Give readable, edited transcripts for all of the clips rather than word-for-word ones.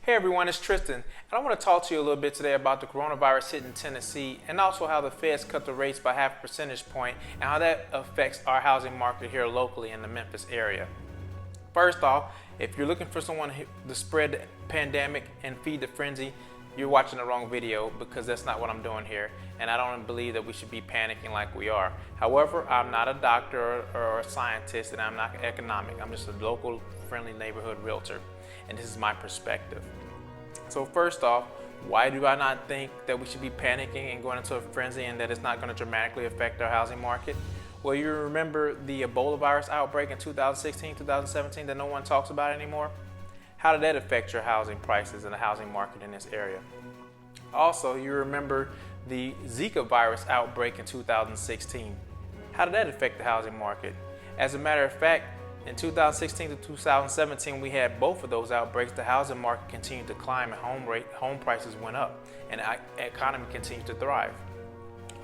Hey everyone, it's Tristan, and I want to talk to you a little bit today about the coronavirus hitting Tennessee and also how the Feds cut the rates by half a percentage point and how that affects our housing market here locally in the Memphis area. First off, if you're looking for someone to spread the pandemic and feed the frenzy, you're watching the wrong video because that's not what I'm doing here, and I don't believe that we should be panicking like we are. However, I'm not a doctor or a scientist, and I'm not economic. I'm just a local friendly neighborhood realtor, and this is my perspective. So first off, why do I not think that we should be panicking and going into a frenzy and that it's not going to dramatically affect our housing market? Well, you remember the Ebola virus outbreak in 2016, 2017 that no one talks about anymore? How did that affect your housing prices and the housing market in this area? Also, you remember the Zika virus outbreak in 2016. How did that affect the housing market? As a matter of fact, in 2016 to 2017, we had both of those outbreaks. The housing market continued to climb and home prices went up and the economy continued to thrive.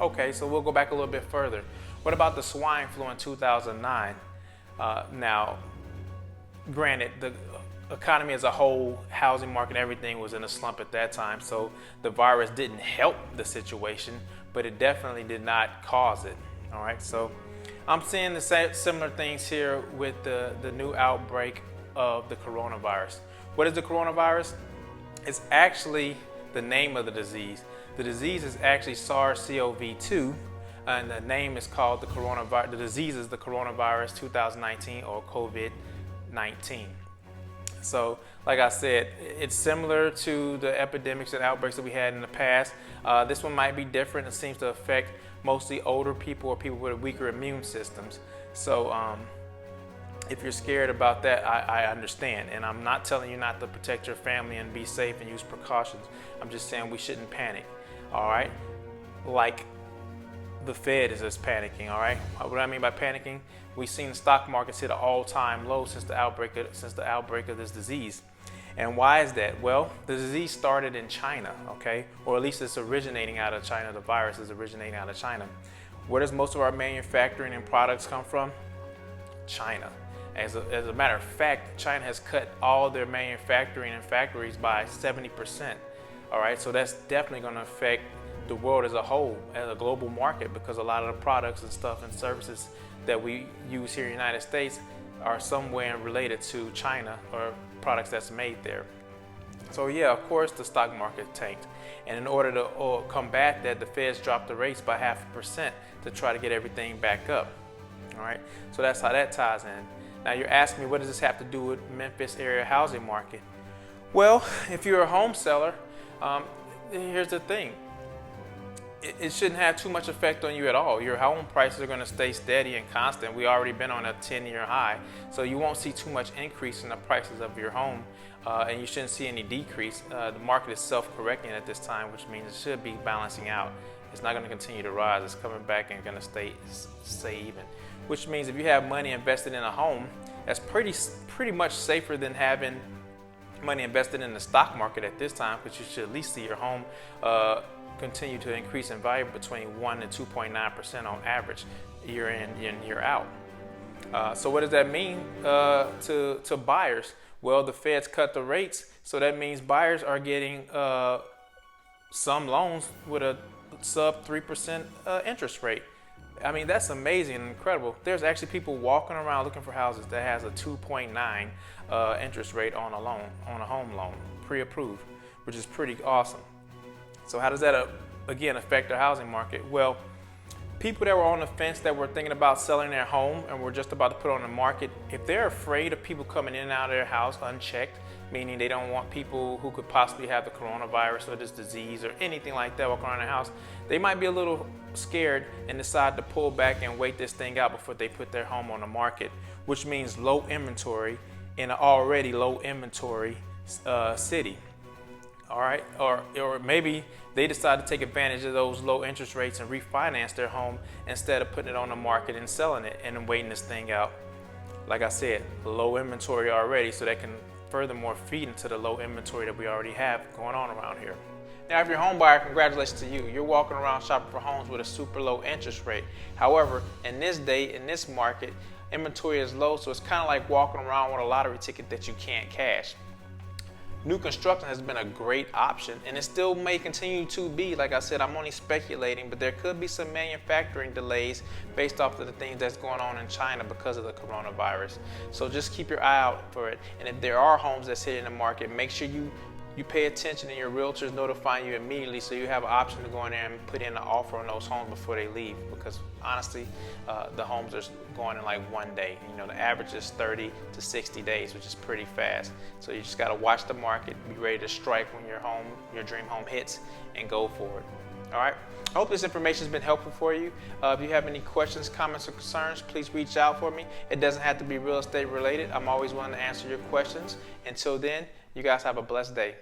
Okay, so we'll go back a little bit further. What about the swine flu in 2009? Now, granted, the economy as a whole, housing market, everything was in a slump at that time, so the virus didn't help the situation, but it definitely did not cause it. All right, so I'm seeing the similar things here with the new outbreak of the coronavirus. What is the coronavirus? It's actually the name of the disease. The disease is actually SARS-CoV-2, and the name is called the coronavirus. The disease is the coronavirus 2019 or COVID-19. So, like I said, it's similar to the epidemics and outbreaks that we had in the past. This one might be different. It seems to affect mostly older people or people with weaker immune systems. So, if you're scared about that, I understand. And I'm not telling you not to protect your family and be safe and use precautions. I'm just saying we shouldn't panic. All right? Like the Fed is just panicking. All right? What do I mean by panicking? We've seen the stock markets hit an all-time low since the outbreak of this disease. And why is that? Well, the disease started in China, okay? Or at least it's originating out of China. The virus is originating out of China. Where does most of our manufacturing and products come from? China. As a matter of fact, China has cut all their manufacturing and factories by 70%. All right, so that's definitely going to affect the world as a whole, as a global market, because a lot of the products and stuff and services that we use here in the United States are somewhere related to China or products that's made there. So yeah, of course the stock market tanked. And in order to combat that, the Feds dropped the rates by 0.5% to try to get everything back up. All right, so that's how that ties in. Now you're asking me, what does this have to do with Memphis area housing market? Well, if you're a home seller, here's the thing. It shouldn't have too much effect on you at all. Your home prices are going to stay steady and constant. We already been on a 10-year high, so you won't see too much increase in the prices of your home, and you shouldn't see any decrease. The market is self-correcting at this time, which means it should be balancing out. It's not going to continue to rise. It's coming back and going to stay even, which means if you have money invested in a home, that's pretty much safer than having money invested in the stock market at this time, because you should at least see your home continue to increase in value between 1 and 2.9% on average, year in and year out. So what does that mean to buyers? Well, the Feds cut the rates, so that means buyers are getting some loans with a sub 3% interest rate. I mean, that's amazing and incredible. There's actually people walking around looking for houses that has a 2.9 interest rate on a loan, on a home loan, pre-approved, which is pretty awesome. So how does that, again, affect the housing market? Well, people that were on the fence that were thinking about selling their home and were just about to put on the market, if they're afraid of people coming in and out of their house unchecked, meaning they don't want people who could possibly have the coronavirus or this disease or anything like that walking around their house, they might be a little scared and decide to pull back and wait this thing out before they put their home on the market, which means low inventory in an already low inventory city. All right, or maybe they decide to take advantage of those low interest rates and refinance their home instead of putting it on the market and selling it and waiting this thing out. Like I said, low inventory already, so that can furthermore feed into the low inventory that we already have going on around here. Now, if you're a home buyer, congratulations to you. You're walking around shopping for homes with a super low interest rate. However, in this day, in this market, inventory is low, so it's kind of like walking around with a lottery ticket that you can't cash. New construction has been a great option, and it still may continue to be. Like I said, I'm only speculating, but there could be some manufacturing delays based off of the things that's going on in China because of the coronavirus. So just keep your eye out for it. And if there are homes that's hitting the market, make sure you pay attention and your realtors notifying you immediately, so you have an option to go in there and put in an offer on those homes before they leave. Because honestly, the homes are going in like one day. You know, the average is 30 to 60 days, which is pretty fast. So you just got to watch the market, be ready to strike when your dream home hits, and go for it. All right. I hope this information has been helpful for you. If you have any questions, comments, or concerns, please reach out for me. It doesn't have to be real estate related. I'm always willing to answer your questions. Until then, you guys have a blessed day.